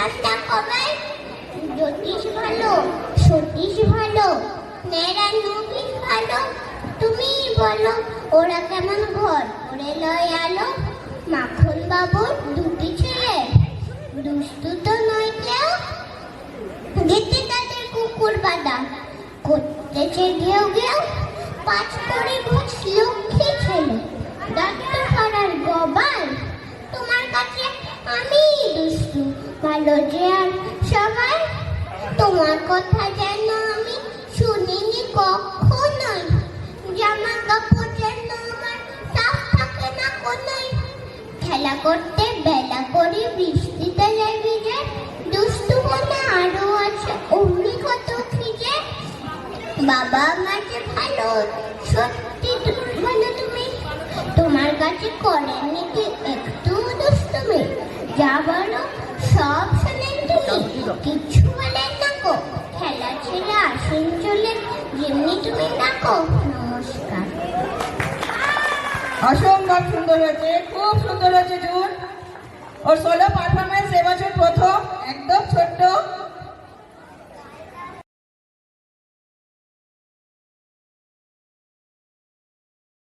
ঠান্ডা কবে? জ্যোতিষ ভালো, সতীশ ভালো, মেয়েরা নবীন ভালো। তুমি বলো ওরা কেমন ঘর করে লয় আলো? মাখন বাবুর দুটি ছেলে, দুষ্টু তো নয় কেউ। গেতে তাদের কুকুর বাঁধা, করতেছে ঘেউ ঘেউ। পাঁচ করে বুঝ লক্ষ্মী ছেলে, ডাক্তার পাড়ার গবাল। তোমার কাছে আমি দুষ্টু, ভালো যে আর সবাই। তোমার কথা যেন আমি শুনিনি কখনোই। জামা কাপড় যেন আমার সাফ থাকে না কোনোই। খেলা করতে বেলা করে বৃষ্টিতে যাই ভিজে। দুষ্টু মনে আরো আছে অমনি কত খিজে। বাবা আমার যে ভালো, সত্যি বলো তুমি। তোমার কাছে করেননি কি একটু দুষ্টুমি? যা বলো সব শোনেন তুমি, কিচ্ছু বলেন না গো। খেলা ছেড়ে আসেন চলে যেমনি তুমি ডাকো। নমস্কার। অসম্ভব সুন্দর হয়েছে, খুব সুন্দর হয়েছে জুন। ওর সোলো পারফরমেন্স এবছর প্রথম, একদম ছোট্ট।